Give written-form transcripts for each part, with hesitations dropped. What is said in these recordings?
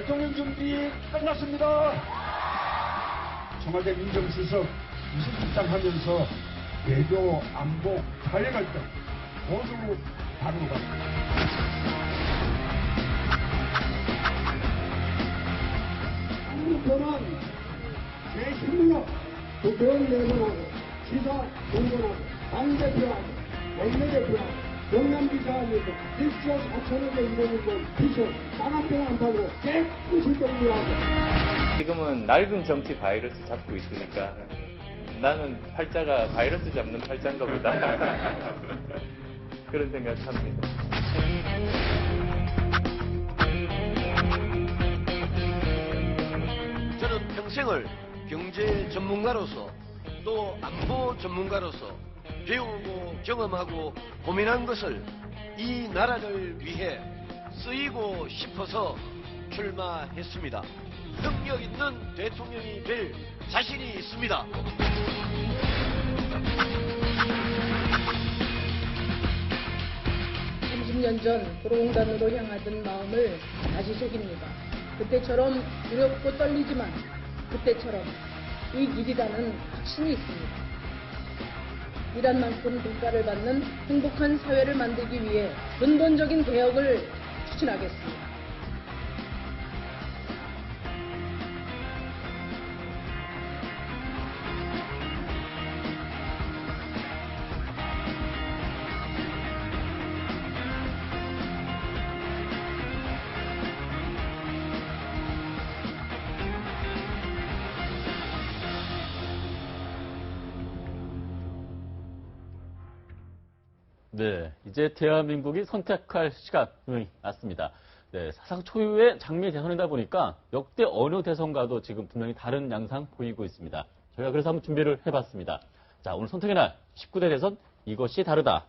대통령 준비 끝났습니다. 청와대 민정수석 비서실장하면서 외교, 안보, 사회 갈등 모두 다루고 갑니다. 한국교는 제 힘으로 국회의원 내분하고 지사 공론하고 당대표하고 원내대표하고 영남지사하면서 1조 4천억에 이르는 건 비서 땅한평 안타고 깨끗이 정리하고. 지금은 낡은 정치 바이러스 잡고 있으니까 나는 팔자가 바이러스 잡는 팔자인가 보다. 그런 생각합니다. 저는 평생을 경제 전문가로서 또 안보 전문가로서 배우고 경험하고 고민한 것을 이 나라를 위해 쓰이고 싶어서 출마했습니다. 능력 있는 대통령이 될 자신이 있습니다. (30년) 전 도로공단으로 향하던 마음을 다시 속입니다. 그때처럼 두렵고 떨리지만 그때처럼 이 길이라는 확신이 있습니다. 일한 만큼 대가를 받는 행복한 사회를 만들기 위해 근본적인 개혁을 추진하겠습니다. 네, 이제 대한민국이 선택할 시간이 왔습니다. 네, 사상 초유의 장미 대선이다 보니까 역대 어느 대선과도 지금 분명히 다른 양상 보이고 있습니다. 저희가 그래서 한번 준비를 해봤습니다. 자, 오늘 선택의 날 19대 대선 이것이 다르다.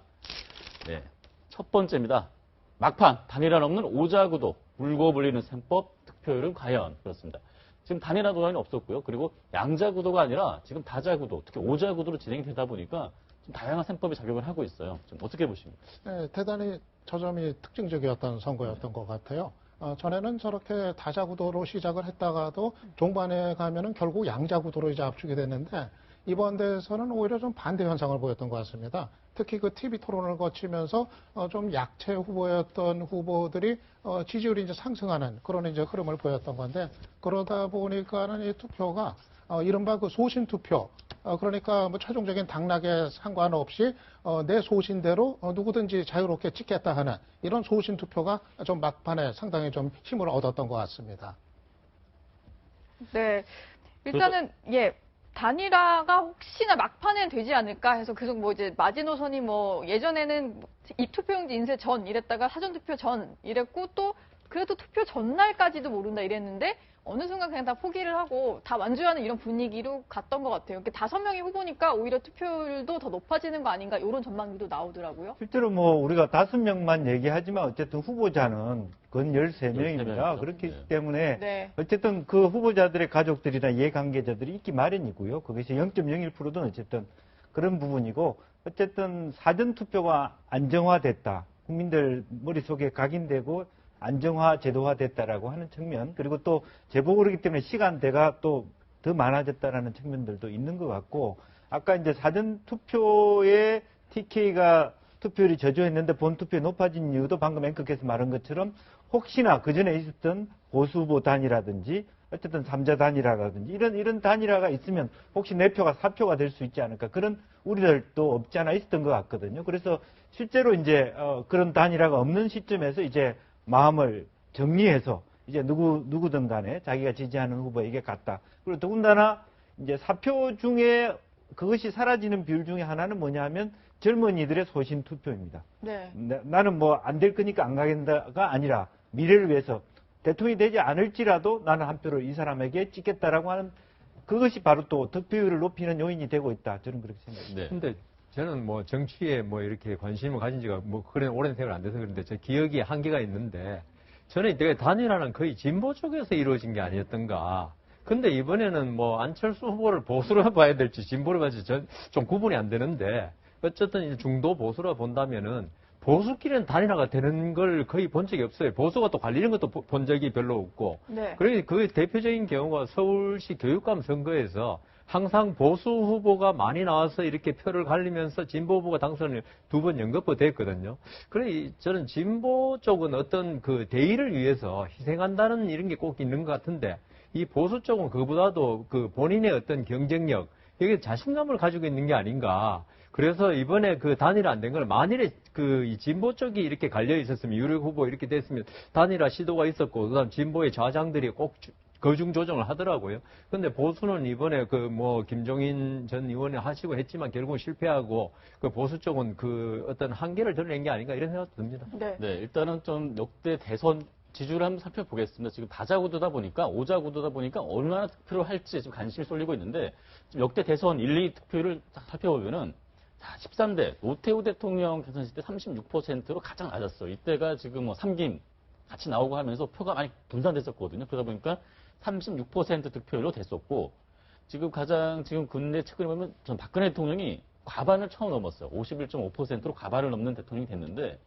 네, 첫 번째입니다. 막판 단일화 없는 오자구도 물고 불리는 셈법 득표율은 과연 그렇습니다. 지금 단일화 논란이 없었고요. 그리고 양자구도가 아니라 지금 다자구도, 특히 오자구도로 진행이 되다 보니까 좀 다양한 셈법이 작용을 하고 있어요. 좀 어떻게 보십니까? 네, 대단히 저 점이 특징적이었던 선거였던 것 같아요. 전에는 저렇게 다자구도로 시작을 했다가도 종반에 가면은 결국 양자구도로 이제 압축이 됐는데 이번 대회에서는 오히려 좀 반대 현상을 보였던 것 같습니다. 특히 그 TV 토론을 거치면서 좀 약체 후보였던 후보들이 지지율이 이제 상승하는 그런 이제 흐름을 보였던 건데 그러다 보니까는 이 투표가 이른바 그 소신 투표, 그러니까 뭐 최종적인 당락에 상관없이 내 소신대로 누구든지 자유롭게 찍겠다 하는 이런 소신 투표가 좀 막판에 상당히 좀 힘을 얻었던 것 같습니다. 네, 일단은 단일화가 혹시나 막판엔 되지 않을까 해서 계속 뭐 이제 마지노선이 뭐 예전에는 입투표용지 인쇄 전 이랬다가 사전투표 전 이랬고 또 그래도 투표 전날까지도 모른다 이랬는데 어느 순간 그냥 다 포기를 하고 다 완주하는 이런 분위기로 갔던 것 같아요. 이렇게 5명이 후보니까 오히려 투표율도 더 높아지는 거 아닌가 이런 전망도 나오더라고요. 실제로 뭐 우리가 5명만 얘기하지만 어쨌든 후보자는 건 13명입니다. 그렇기 때문에 어쨌든 그 후보자들의 가족들이나 이해관계자들이 있기 마련이고요. 그것이 0.01%는 어쨌든 그런 부분이고 어쨌든 사전투표가 안정화됐다. 국민들 머릿속에 각인되고 안정화, 제도화 됐다라고 하는 측면, 그리고 또 재보고 그러기 때문에 시간대가 또 더 많아졌다라는 측면들도 있는 것 같고, 아까 이제 사전투표에 TK가 투표율이 저조했는데 본투표에 높아진 이유도 방금 앵커께서 말한 것처럼 혹시나 그전에 있었던 보수 후보 단일화든지 어쨌든 3자 단일화라든지 이런 단일화가 있으면 혹시 내 표가 4표가 될 수 있지 않을까 그런 우려들도 없지 않아 있었던 것 같거든요. 그래서 실제로 이제 그런 단일화가 없는 시점에서 이제 마음을 정리해서 이제 누구든 간에 자기가 지지하는 후보에게 갔다. 그리고 더군다나 이제 사표 중에 그것이 사라지는 비율 중에 하나는 뭐냐 하면 젊은이들의 소신 투표입니다. 네. 나는 뭐 안 될 거니까 안 가겠다가 아니라 미래를 위해서 대통령이 되지 않을지라도 나는 한 표를 이 사람에게 찍겠다라고 하는 그것이 바로 또 득표율을 높이는 요인이 되고 있다. 저는 그렇게 생각합니다. 네. 근데 저는 뭐 정치에 뭐 이렇게 관심을 가진 지가 뭐 그런 오랜 세월 안 돼서 그런데 제 기억이 한계가 있는데 저는 이때 단일화는 거의 진보 쪽에서 이루어진 게 아니었던가. 근데 이번에는 뭐 안철수 후보를 보수로 봐야 될지 진보로 봐야 될지 좀 구분이 안 되는데 어쨌든 이제 중도 보수로 본다면은 보수끼리는 단일화가 되는 걸 거의 본 적이 없어요. 보수가 또 갈리는 것도 본 적이 별로 없고. 네. 그래서 그 대표적인 경우가 서울시 교육감 선거에서 항상 보수 후보가 많이 나와서 이렇게 표를 갈리면서 진보 후보가 당선을 2번 연거푸됐거든요. 그래 저는 진보 쪽은 어떤 그 대의를 위해서 희생한다는 이런 게 꼭 있는 것 같은데 이 보수 쪽은 그보다도 그 본인의 어떤 경쟁력, 여기 자신감을 가지고 있는 게 아닌가. 그래서 이번에 그 단일화 안 된 걸 만일에 그 진보 쪽이 이렇게 갈려 있었으면 유력 후보 이렇게 됐으면 단일화 시도가 있었고 그다음 진보의 좌장들이 꼭 거중 조정을 하더라고요. 근데 보수는 이번에 그 뭐 김종인 전 의원이 하시고 했지만 결국은 실패하고 그 보수 쪽은 그 어떤 한계를 드러낸 게 아닌가 이런 생각도 듭니다. 네, 일단은 좀 역대 대선 지지율을 한번 살펴보겠습니다. 지금 다자구도다 보니까 오자구도다 보니까 얼마나 득표를 할지 지금 관심이 쏠리고 있는데 지금 역대 대선 1, 2 득표율을 딱 살펴보면은 13대 노태우 대통령 대선실 때 36%로 가장 낮았어요. 이때가 지금 뭐 3김 같이 나오고 하면서 표가 많이 분산됐었거든요. 그러다 보니까 36% 득표율로 됐었고 지금 가장 지금 근래 최근에 보면 전 박근혜 대통령이 과반을 처음 넘었어요. 51.5%로 과반을 넘는 대통령이 됐는데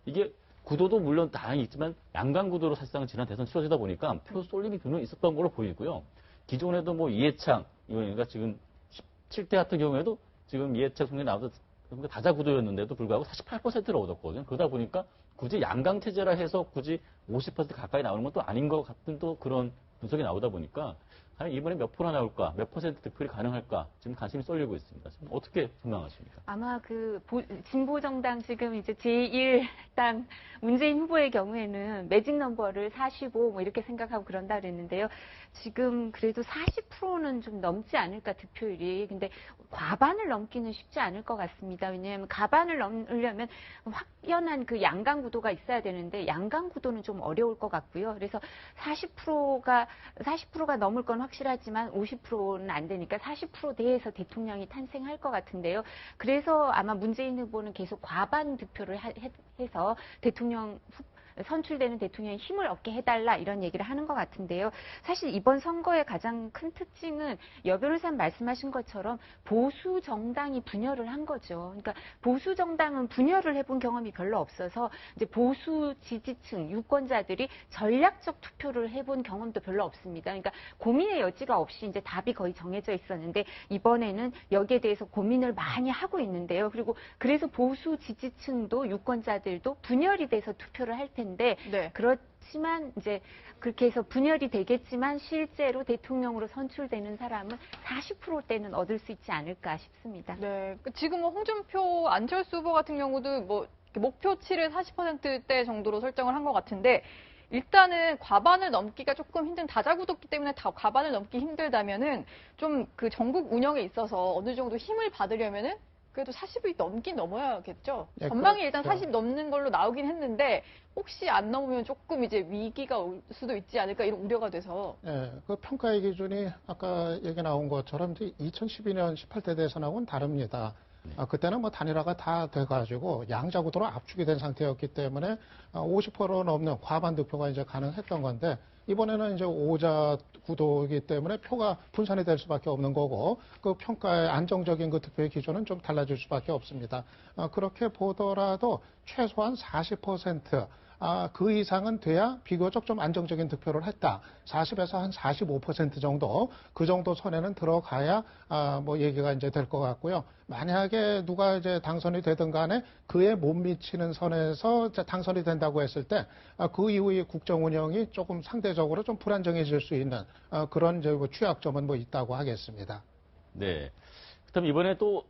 이게 구도도 물론 다행히 있지만 양강 구도로 사실상 지난 대선 치러지다 보니까 표 쏠림이 분명히 있었던 걸로 보이고요. 기존에도 뭐 이해창 의원이가 지금 17대 같은 경우에도 지금 이해창 총리 나와서 다자 구도였는데도 불구하고 48%를 얻었거든요. 그러다 보니까 굳이 양강 체제라 해서 굳이 50% 가까이 나오는 것도 아닌 것 같은 또 그런 분석이 나오다 보니까 과연 이번에 몇 프로 나올까, 몇 퍼센트 득표율이 가능할까 지금 관심이 쏠리고 있습니다. 지금 어떻게 전망하십니까? 아마 그 진보 정당 지금 이제 제1당 문재인 후보의 경우에는 매직 넘버를 45 뭐 이렇게 생각하고 그런다 그랬는데요. 지금 그래도 40%는 좀 넘지 않을까 득표율이. 근데 과반을 넘기는 쉽지 않을 것 같습니다. 왜냐하면 과반을 넘으려면 확연한 그 양강 구도가 있어야 되는데 양강 구도는 좀 어려울 것 같고요. 그래서 40%가 넘을 건 확실하지만 50%는 안 되니까 40%대에서 대통령이 탄생할 것 같은데요. 그래서 아마 문재인 후보는 계속 과반 득표를 해서 대통령 선출되는 대통령의 힘을 얻게 해달라 이런 얘기를 하는 것 같은데요. 사실 이번 선거의 가장 큰 특징은 여 변호사님 말씀하신 것처럼 보수 정당이 분열을 한 거죠. 그러니까 보수 정당은 분열을 해본 경험이 별로 없어서 이제 보수 지지층 유권자들이 전략적 투표를 해본 경험도 별로 없습니다. 그러니까 고민의 여지가 없이 이제 답이 거의 정해져 있었는데 이번에는 여기에 대해서 고민을 많이 하고 있는데요. 그리고 그래서 보수 지지층도 유권자들도 분열이 돼서 투표를 할 텐데 네. 그렇지만 이제 그렇게 해서 분열이 되겠지만 실제로 대통령으로 선출되는 사람은 40%대는 얻을 수 있지 않을까 싶습니다. 네, 지금 뭐 홍준표, 안철수 후보 같은 경우도 뭐 목표치를 40%대 정도로 설정을 한 것 같은데 일단은 과반을 넘기가 조금 힘든 다자구도기 때문에 과반을 넘기 힘들다면은 좀 그 전국 운영에 있어서 어느 정도 힘을 받으려면은 그래도 40이 넘어야겠죠. 네, 전망이 일단 그렇죠. 40 넘는 걸로 나오긴 했는데 혹시 안 넘으면 조금 이제 위기가 올 수도 있지 않을까 이런 우려가 돼서. 네, 그 평가의 기준이 아까 얘기 나온 것처럼 2012년 18대 대선하고는 다릅니다. 그때는 뭐 단일화가 다 돼가지고 양자구도로 압축이 된 상태였기 때문에 50% 넘는 과반 득표가 이제 가능했던 건데 이번에는 이제 오자 구도이기 때문에 표가 분산이 될 수밖에 없는 거고 그 평가의 안정적인 그 득표의 기준은 좀 달라질 수밖에 없습니다. 그렇게 보더라도 최소한 40% 그 이상은 돼야 비교적 좀 안정적인 득표를 했다. 40에서 한 45% 정도, 그 정도 선에는 들어가야, 뭐 얘기가 이제 될 것 같고요. 만약에 누가 이제 당선이 되든 간에 그에 못 미치는 선에서 당선이 된다고 했을 때, 그 이후의 국정 운영이 조금 상대적으로 좀 불안정해질 수 있는, 그런 이제 뭐 취약점은 뭐 있다고 하겠습니다. 네. 그럼 이번에 또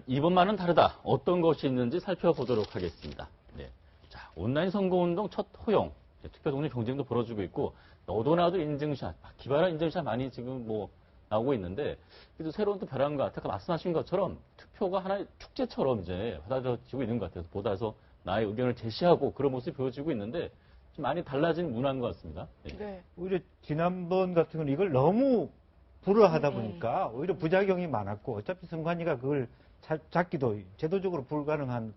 이번만은 다르다. 어떤 것이 있는지 살펴보도록 하겠습니다. 네. 자, 온라인 선거운동 첫 호용, 투표 동료 경쟁도 벌어지고 있고, 너도 나도 인증샷, 기발한 인증샷 많이 지금 뭐 나오고 있는데, 그래도 새로운 또 변화인 것 같아요. 말씀하신 것처럼 투표가 하나의 축제처럼 이제 받아들여지고 있는 것 같아서 보다서 나의 의견을 제시하고 그런 모습이 보여지고 있는데, 좀 많이 달라진 문화인 것 같습니다. 네. 네. 오히려 지난번 같은 건 이걸 너무 불허하다 보니까 오히려 부작용이 많았고 어차피 선관위가 그걸 잡기도 제도적으로 불가능한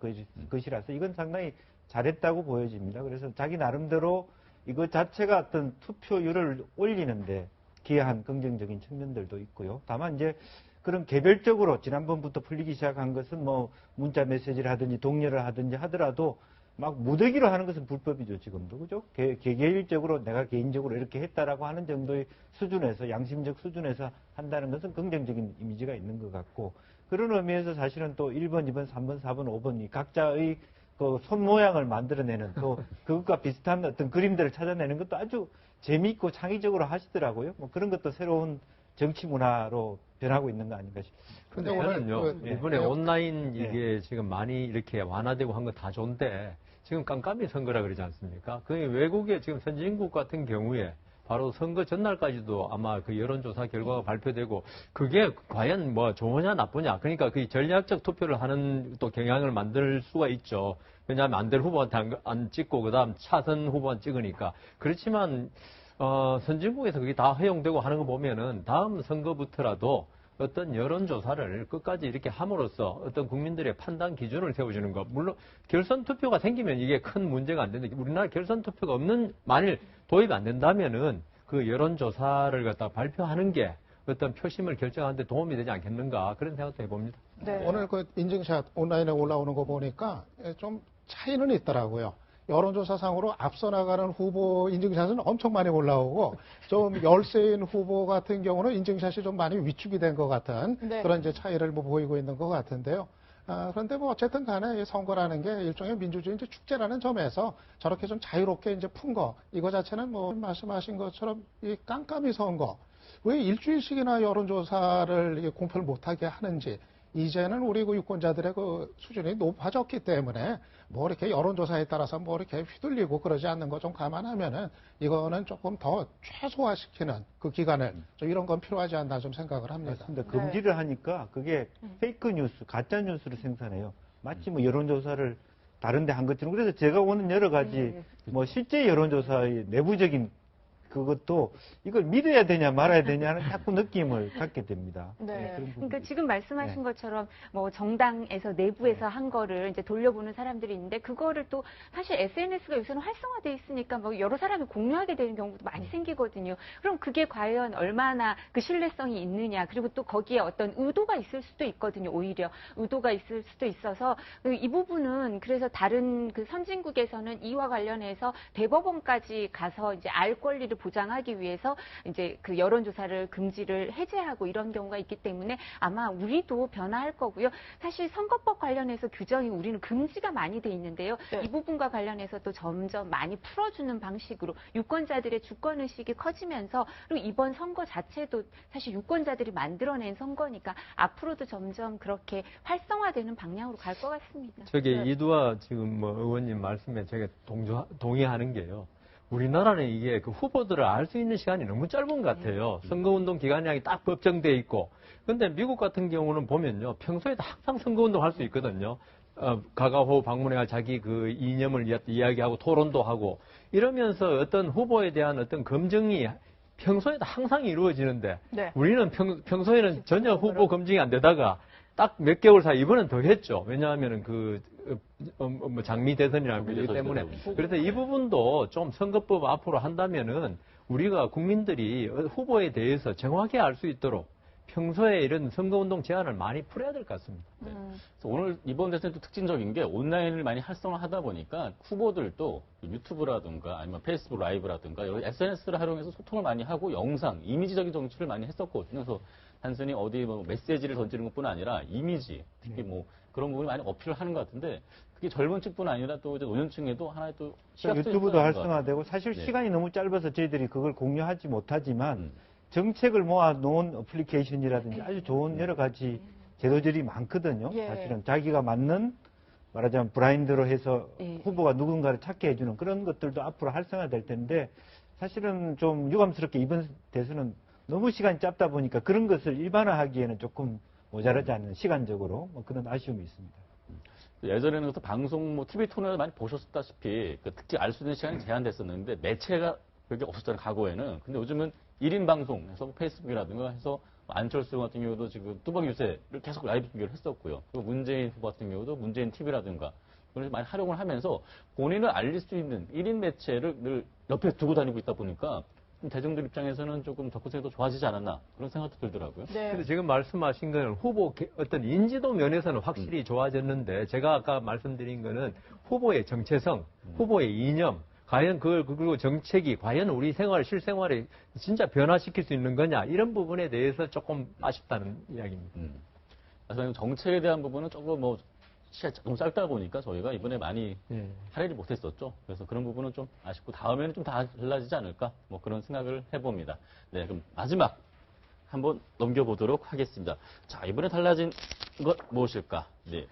것이라서 이건 상당히 잘했다고 보여집니다. 그래서 자기 나름대로 이거 자체가 어떤 투표율을 올리는데 기여한 긍정적인 측면들도 있고요. 다만 이제 그런 개별적으로 지난번부터 풀리기 시작한 것은 뭐 문자 메시지를 하든지 동료를 하든지 하더라도 막 무더기로 하는 것은 불법이죠, 지금도. 그죠? 개개인적으로 내가 개인적으로 이렇게 했다라고 하는 정도의 수준에서, 양심적 수준에서 한다는 것은 긍정적인 이미지가 있는 것 같고, 그런 의미에서 사실은 또 1번, 2번, 3번, 4번, 5번이 각자의 그 손 모양을 만들어내는 또 그것과 비슷한 어떤 그림들을 찾아내는 것도 아주 재미있고 창의적으로 하시더라고요. 뭐 그런 것도 새로운 정치 문화로 변하고 있는 거 아닌가 싶습니다. 근데 저는요, 이번에 온라인 이게 지금 많이 이렇게 완화되고 한 건 다 좋은데, 지금 깜깜이 선거라 그러지 않습니까? 그 외국의 지금 선진국 같은 경우에 바로 선거 전날까지도 아마 그 여론조사 결과가 발표되고, 그게 과연 뭐 좋으냐 나쁘냐, 그러니까 그 전략적 투표를 하는 또 경향을 만들 수가 있죠. 왜냐하면 안 될 후보한테 안 찍고 그다음 차선 후보만 찍으니까. 그렇지만 선진국에서 그게 다 허용되고 하는 거 보면은 다음 선거부터라도 어떤 여론조사를 끝까지 이렇게 함으로써 어떤 국민들의 판단 기준을 세워주는 것. 물론 결선 투표가 생기면 이게 큰 문제가 안 되는데, 우리나라 결선 투표가 만일 도입이 안 된다면은 그 여론조사를 갖다 발표하는 게 어떤 표심을 결정하는 데 도움이 되지 않겠는가, 그런 생각도 해봅니다. 네. 오늘 그 인증샷 온라인에 올라오는 거 보니까 좀 차이는 있더라고요. 여론조사상으로 앞서 나가는 후보 인증샷은 엄청 많이 올라오고, 좀 열세인 후보 같은 경우는 인증샷이 좀 많이 위축이 된 것 같은 그런 이제 차이를 뭐 보이고 있는 것 같은데요. 그런데 뭐 어쨌든 간에 이 선거라는 게 일종의 민주주의 이제 축제라는 점에서 저렇게 좀 자유롭게 이제 푼 거, 이거 자체는 뭐 말씀하신 것처럼 이 깜깜이 선거, 왜 일주일씩이나 여론조사를 공표를 못하게 하는지, 이제는 우리 그 유권자들의 그 수준이 높아졌기 때문에 뭐 이렇게 여론조사에 따라서 뭐 이렇게 휘둘리고 그러지 않는 거 좀 감안하면은 이거는 조금 더 최소화시키는 그 기간을 좀 이런 건 필요하지 않나 좀 생각을 합니다. 맞습니다. 금지를 하니까 그게 페이크 뉴스, 가짜 뉴스를 생산해요. 마치 뭐 여론조사를 다른데 한 것처럼. 그래서 제가 오는 여러 가지 뭐 실제 여론조사의 내부적인 그것도 이걸 믿어야 되냐 말아야 되냐는 자꾸 느낌을 갖게 됩니다. 그러니까 지금 말씀하신 것처럼 뭐 정당에서 내부에서 한 거를 이제 돌려보는 사람들이 있는데, 그거를 또 사실 SNS가 요새는 활성화돼 있으니까 뭐 여러 사람이 공유하게 되는 경우도 많이 생기거든요. 그럼 그게 과연 얼마나 그 신뢰성이 있느냐, 그리고 또 거기에 어떤 의도가 있을 수도 있거든요. 오히려 의도가 있을 수도 있어서 이 부분은, 그래서 다른 그 선진국에서는 이와 관련해서 대법원까지 가서 이제 알 권리를 보장하기 위해서 이제 그 여론조사를 금지를 해제하고 이런 경우가 있기 때문에 아마 우리도 변화할 거고요. 사실 선거법 관련해서 규정이 우리는 금지가 많이 돼 있는데요. 이 부분과 관련해서 또 점점 많이 풀어주는 방식으로 유권자들의 주권의식이 커지면서, 그리고 이번 선거 자체도 사실 유권자들이 만들어낸 선거니까 앞으로도 점점 그렇게 활성화되는 방향으로 갈 것 같습니다. 이두아 지금 뭐 의원님 말씀에 제가 동의하는 게요. 우리나라는 이게 그 후보들을 알 수 있는 시간이 너무 짧은 것 같아요. 선거운동 기간이 딱 법정돼 있고. 근데 미국 같은 경우는 보면요, 평소에도 항상 선거운동 할 수 있거든요. 가가호 방문해가 자기 그 이념을 이야기하고 토론도 하고 이러면서 어떤 후보에 대한 어떤 검증이 평소에도 항상 이루어지는데, 우리는 평소에는 전혀 후보 검증이 안 되다가 딱 몇 개월 사이, 이번엔 더 했죠. 왜냐하면은 뭐 장미 대선이라는 거기 때문에. 그래서 이 부분도 좀 선거법 앞으로 한다면은 우리가 국민들이 후보에 대해서 정확히 알 수 있도록 평소에 이런 선거운동 제한을 많이 풀어야 될 것 같습니다. 그래서 오늘 이번 대선도 특징적인 게 온라인을 많이 활성화하다 보니까 후보들도 유튜브라든가 아니면 페이스북 라이브라든가 여러 SNS를 활용해서 소통을 많이 하고 영상, 이미지적인 정치를 많이 했었거든요. 그래서 단순히 어디 뭐 메시지를 던지는 것뿐 아니라 이미지, 특히 뭐 그런 부분이 많이 어필을 하는 것 같은데, 그게 젊은 층뿐 아니라 또 이제 노년층에도 하나의 또 유튜브도 활성화되고, 사실 시간이 너무 짧아서 저희들이 그걸 공유하지 못하지만 정책을 모아놓은 어플리케이션이라든지 아주 좋은 여러 가지 제도들이 많거든요. 사실은 자기가 맞는, 말하자면 브라인드로 해서 후보가 누군가를 찾게 해주는 그런 것들도 앞으로 활성화될 텐데, 사실은 좀 유감스럽게 이번 대선은 너무 시간이 짧다 보니까 그런 것을 일반화하기에는 조금 모자라지 않는, 시간적으로 뭐 그런 아쉬움이 있습니다. 예전에는 그 방송, 뭐 TV 토론을 많이 보셨다시피 특히 알 수 있는 시간이 제한됐었는데 매체가 그게 없었잖아요, 과거에는. 근데 요즘은 1인 방송에서 페이스북이라든가 해서 안철수 같은 경우도 지금 뚜벅 유세를 계속 라이브 중계를 했었고요. 그리고 문재인 후보 같은 경우도 문재인 TV라든가 그걸 많이 활용을 하면서 본인을 알릴 수 있는 1인 매체를 늘 옆에 두고 다니고 있다 보니까 대중들 입장에서는 조금 접근성이 더 좋아지지 않았나 그런 생각도 들더라고요. 네. 근데 지금 말씀하신 거는 후보 어떤 인지도 면에서는 확실히 좋아졌는데 제가 아까 말씀드린 거는 후보의 정체성, 후보의 이념, 과연 그리고 정책이 과연 우리 실생활에 진짜 변화시킬 수 있는 거냐 이런 부분에 대해서 조금 아쉽다는 이야기입니다. 그래서 정책에 대한 부분은 조금 시간이 너무 짧다 보니까 저희가 이번에 많이 할애를 못했었죠. 그래서 그런 부분은 좀 아쉽고 다음에는 좀 달라지지 않을까 그런 생각을 해봅니다. 네, 그럼 마지막 한번 넘겨보도록 하겠습니다. 자, 이번에 달라진 것 무엇일까? 네,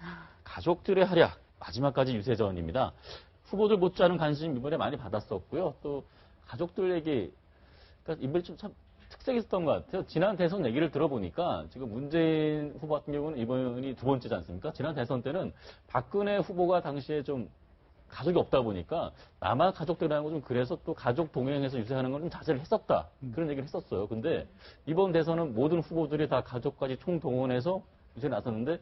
가족들의 활약 마지막까지 유세전입니다. 후보들 못지않은 관심 이번에 많이 받았었고요. 또 가족들에게 그러니까 이번에 좀 참 특색이 있었던 것 같아요. 지난 대선 얘기를 들어보니까 지금 문재인 후보 같은 경우는 이번이 두 번째지 않습니까? 지난 대선 때는 박근혜 후보가 당시에 좀 가족이 없다 보니까 남아 가족들이라는 거 좀 그래서 또 가족 동행해서 유세하는 건 좀 자제를 했었다. 그런 얘기를 했었어요. 근데 이번 대선은 모든 후보들이 다 가족까지 총동원해서 유세에 나섰는데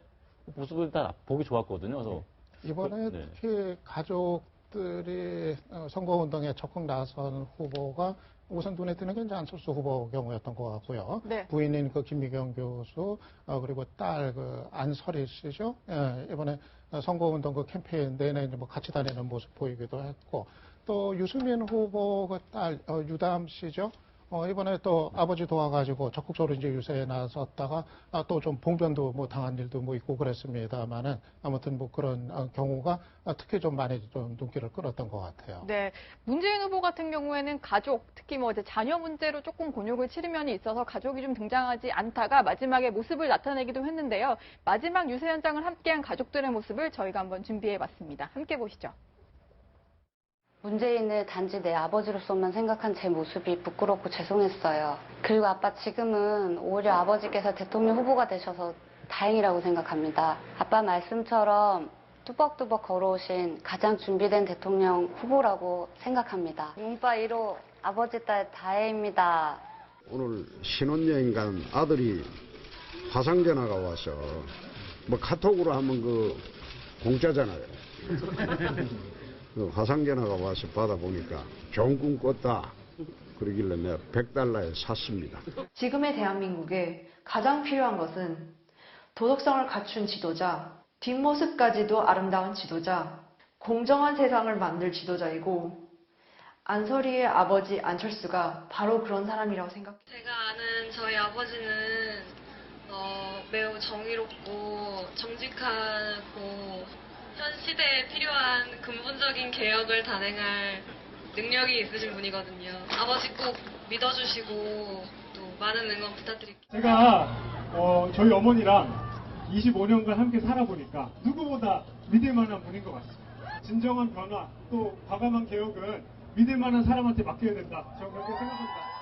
모습을 다 보기 좋았거든요. 그래서 이번에 특히 가족들이 선거운동에 적극 나선 후보가 우선 눈에 띄는 게 이제 안철수 후보 경우였던 것 같고요. 네. 부인인 김미경 교수, 그리고 딸 안설희 씨죠. 이번에 선거운동 캠페인 내내 이제 같이 다니는 모습 보이기도 했고, 또 유승민 후보 딸 유담 씨죠. 이번에 또 아버지 도와가지고 적극적으로 이제 유세에 나섰다가 또 좀 봉변도 당한 일도 있고 그랬습니다만은 아무튼 그런 경우가 특히 좀 많이 좀 눈길을 끌었던 것 같아요. 네. 문재인 후보 같은 경우에는 가족, 특히 이제 자녀 문제로 조금 곤욕을 치른 면이 있어서 가족이 좀 등장하지 않다가 마지막에 모습을 나타내기도 했는데요. 마지막 유세 현장을 함께한 가족들의 모습을 저희가 한번 준비해봤습니다. 함께 보시죠. 문재인을 단지 내 아버지로서만 생각한 제 모습이 부끄럽고 죄송했어요. 그리고 아빠 지금은 오히려 아버지께서 대통령 후보가 되셔서 다행이라고 생각합니다. 아빠 말씀처럼 뚜벅뚜벅 걸어오신 가장 준비된 대통령 후보라고 생각합니다. 문파 1호 아버지 딸 다혜입니다. 오늘 신혼여행 간 아들이 화상전화가 와서 카톡으로 하면 공짜잖아요. 화상전화가 와서 받아보니까 좋은 꿈 꿨다. 그러길래 내가 $100에 샀습니다. 지금의 대한민국에 가장 필요한 것은 도덕성을 갖춘 지도자, 뒷모습까지도 아름다운 지도자, 공정한 세상을 만들 지도자이고 안설희의 아버지 안철수가 바로 그런 사람이라고 생각해요. 제가 아는 저희 아버지는 매우 정의롭고 정직하고 현 시대에 필요한 근본적인 개혁을 단행할 능력이 있으신 분이거든요. 아버지 꼭 믿어주시고 또 많은 응원 부탁드릴게요. 제가 저희 어머니랑 25년간 함께 살아보니까 누구보다 믿을 만한 분인 것 같습니다. 진정한 변화 또 과감한 개혁은 믿을 만한 사람한테 맡겨야 된다. 저는 그렇게 생각합니다.